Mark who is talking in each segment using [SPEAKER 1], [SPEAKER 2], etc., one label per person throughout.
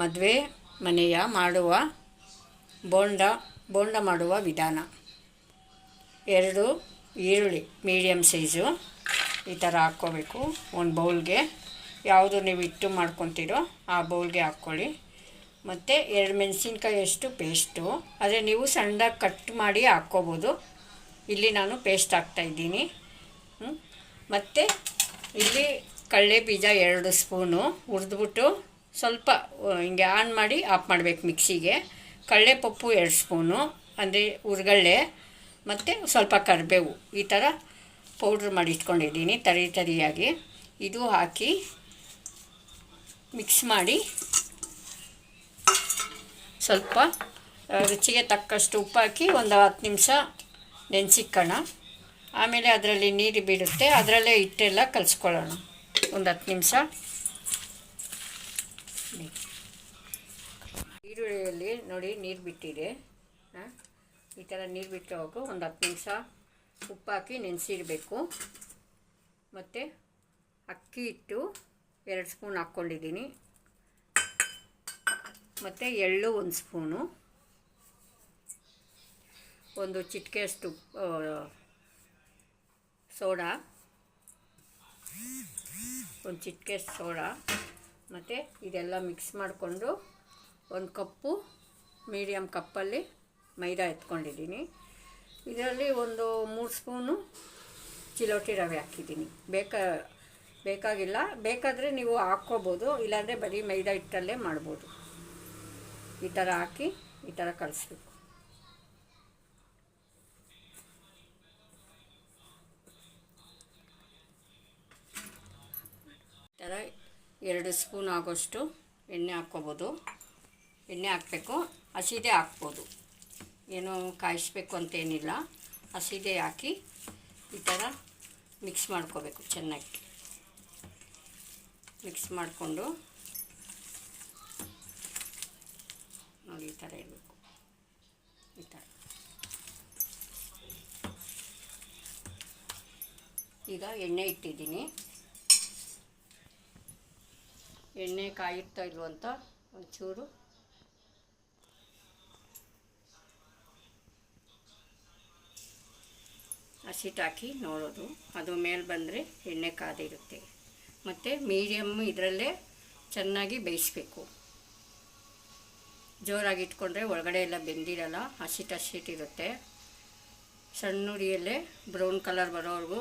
[SPEAKER 1] ಮದುವೆ ಮನೆಯ ಮಾಡುವ ಬೋಂಡ ಮಾಡುವ ವಿಧಾನ. 2 ಈರುಳ್ಳಿ ಮೀಡಿಯಮ್ ಸೈಜು ಈ ಥರ ಹಾಕ್ಕೋಬೇಕು. ಒಂದು ಬೌಲ್ಗೆ ಯಾವುದು ನೀವು ಹಿಟ್ಟು ಮಾಡ್ಕೊತೀರೋ ಆ ಬೌಲ್ಗೆ ಹಾಕ್ಕೊಳ್ಳಿ. ಮತ್ತು 2 ಮೆಣಸಿನ್ಕಾಯಿ ಅಷ್ಟು ಪೇಸ್ಟು, ಆದರೆ ನೀವು ಸಣ್ಣದಾಗಿ ಕಟ್ ಮಾಡಿ ಹಾಕ್ಕೋಬೋದು. ಇಲ್ಲಿ ನಾನು ಪೇಸ್ಟ್ ಹಾಕ್ತಾಯಿದ್ದೀನಿ. ಮತ್ತು ಇಲ್ಲಿ ಕಡಲೆ ಬೀಜ 2 ಸ್ಪೂನು ಹುರಿದ್ಬಿಟ್ಟು ಸ್ವಲ್ಪ ಹಿಂಗೆ ಆನ್ ಮಾಡಿ ಆಫ್ ಮಾಡಬೇಕು ಮಿಕ್ಸಿಗೆ. ಕಡಲೆಪಪ್ಪು 2 ಸ್ಪೂನು ಅಂದರೆ ಹುರ್ಗಡ್ಲೆ, ಮತ್ತು ಸ್ವಲ್ಪ ಕರಿಬೇವು ಈ ಥರ ಪೌಡ್ರ್ ಮಾಡಿ ಇಟ್ಕೊಂಡಿದ್ದೀನಿ ತರಿಯಾಗಿ. ಇದು ಹಾಕಿ ಮಿಕ್ಸ್ ಮಾಡಿ ಸ್ವಲ್ಪ ರುಚಿಗೆ ತಕ್ಕಷ್ಟು ಉಪ್ಪು ಹಾಕಿ ಒಂದು 10 ನಿಮಿಷ ನೆನೆಸಿಕ್ಕೋಣ. ಆಮೇಲೆ ಅದರಲ್ಲಿ ನೀರು ಬಿಡುತ್ತೆ, ಅದರಲ್ಲೇ ಹಿಟ್ಟೆಲ್ಲ ಕಲಿಸ್ಕೊಳ್ಳೋಣ ಒಂದು 10 ನಿಮಿಷ. ಈರುಳ್ಳಿಯಲ್ಲಿ ನೋಡಿ ನೀರು ಬಿಟ್ಟಿದೆ. ಈ ಥರ ನೀರು ಬಿಟ್ಟು ಹೋಗು ಒಂದು 10 ನಿಮಿಷ ಉಪ್ಪು ಹಾಕಿ ನೆನೆಸಿಡಬೇಕು. ಮತ್ತು ಅಕ್ಕಿ ಹಿಟ್ಟು 2 ಸ್ಪೂನ್ ಹಾಕ್ಕೊಂಡಿದ್ದೀನಿ. ಮತ್ತು ಎಳ್ಳು 1 ಸ್ಪೂನು, ಒಂದು ಚಿಟಿಕೆಯಷ್ಟು ಸೋಡಾ, ಒಂದು ಚಿಟಿಕೆಯಷ್ಟು ಸೋಡಾ. ಮತ್ತು ಇದೆಲ್ಲ ಮಿಕ್ಸ್ ಮಾಡಿಕೊಂಡು 1 ಕಪ್ಪು ಮೀಡಿಯಮ್ ಕಪ್ಪಲ್ಲಿ ಮೈದಾ ಎತ್ಕೊಂಡಿದ್ದೀನಿ. ಇದರಲ್ಲಿ ಒಂದು 3 ಸ್ಪೂನು ಚಿರೋಟಿ ರವೆ ಹಾಕಿದ್ದೀನಿ. ಬೇಕಾಗಿಲ್ಲ, ಬೇಕಾದರೆ ನೀವು ಹಾಕ್ಕೋಬೋದು, ಇಲ್ಲಾಂದರೆ ಬರೀ ಮೈದಾ ಹಿಟ್ಟಲ್ಲೇ ಮಾಡ್ಬೋದು. ಈ ಥರ ಹಾಕಿ ಈ ಥರ ಕಲಿಸ್ಬೇಕು. ಈ ಥರ 2 ಸ್ಪೂನ್ ಆಗೋಷ್ಟು ಎಣ್ಣೆ ಹಾಕ್ಕೋಬೋದು. ಎಣ್ಣೆ ಹಾಕಬೇಕು, ಹಸಿದೇ ಹಾಕ್ಬೋದು, ಏನು ಕಾಯಿಸ್ಬೇಕು ಅಂತೇನಿಲ್ಲ. ಹಸಿದೇ ಹಾಕಿ ಈ ಥರ ಮಿಕ್ಸ್ ಮಾಡ್ಕೋಬೇಕು. ಚೆನ್ನಾಗಿ ಮಿಕ್ಸ್ ಮಾಡಿಕೊಂಡು ನೋಡಿ ಈ ಥರ ಇರಬೇಕು. ಈ ಥರ ಈಗ ಎಣ್ಣೆ ಇಟ್ಟಿದ್ದೀನಿ. ಎಣ್ಣೆ ಕಾಯಿರ್ತಾ ಇಲ್ವಂತ ಒಂಚೂರು ಹಸಿಟ್ಟು ಹಾಕಿ ನೋಡೋದು, ಅದು ಮೇಲೆ ಬಂದರೆ ಎಣ್ಣೆ ಕಾದಿರುತ್ತೆ. ಮತ್ತು ಮೀಡಿಯಮ್ ಇದರಲ್ಲೇ ಚೆನ್ನಾಗಿ ಬೇಯಿಸ್ಬೇಕು. ಜೋರಾಗಿ ಇಟ್ಕೊಂಡ್ರೆ ಒಳಗಡೆ ಎಲ್ಲ ಬೆಂದಿರಲ್ಲ, ಹಸಿಟ್ಟಿರುತ್ತೆ. ಸಣ್ಣ ಉರಿಯಲ್ಲೇ ಬ್ರೌನ್ ಕಲರ್ ಬರೋವರೆಗೂ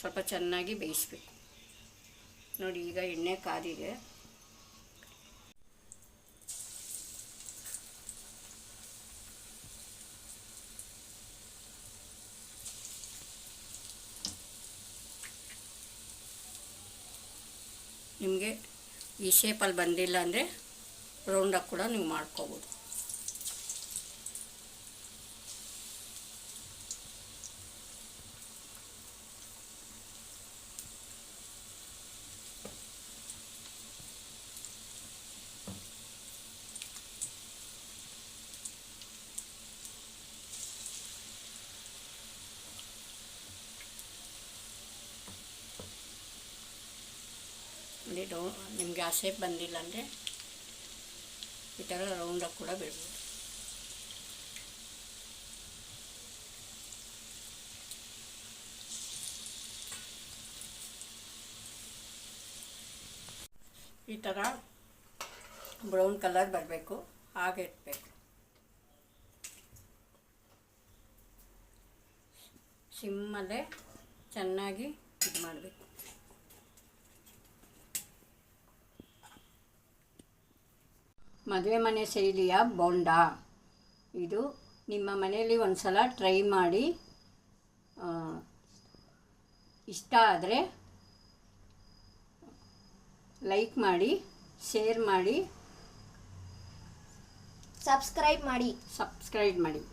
[SPEAKER 1] ಸ್ವಲ್ಪ ಚೆನ್ನಾಗಿ ಬೇಯಿಸ್ಬೇಕು. ನೋಡಿ ಈಗ ಎಣ್ಣೆ ಕಾದಿದೆ. ನಿಮಗೆ ಈ ಶೇಪಲ್ಲಿ ಬಂದಿಲ್ಲ ಅಂದರೆ ರೌಂಡಾಗಿ ಕೂಡ ನೀವು ಮಾಡ್ಕೋಬೋದು. ನಿಮಗೆ ಆ ಶೇಪ್ ಬಂದಿಲ್ಲ ಅಂದರೆ ಈ ಥರ ರೌಂಡಾಗಿ ಕೂಡ ಬಿಡ್ಬೋದು. ಈ ಥರ ಬ್ರೌನ್ ಕಲರ್ ಬರಬೇಕು, ಹಾಗೆ ಇಡಬೇಕು. ಸಿಮ್ಮಲ್ಲೇ ಚೆನ್ನಾಗಿ ಇದು ಮಾಡಬೇಕು. ಮದುವೆ ಮನೆ ಶೈಲಿಯ ಬೋಂಡ ಇದು. ನಿಮ್ಮ ಮನೆಯಲ್ಲಿ ಒಂದು ಸಲ ಟ್ರೈ ಮಾಡಿ, ಇಷ್ಟ ಆದರೆ ಲೈಕ್ ಮಾಡಿ, ಶೇರ್ ಮಾಡಿ,
[SPEAKER 2] ಸಬ್ಸ್ಕ್ರೈಬ್ ಮಾಡಿ.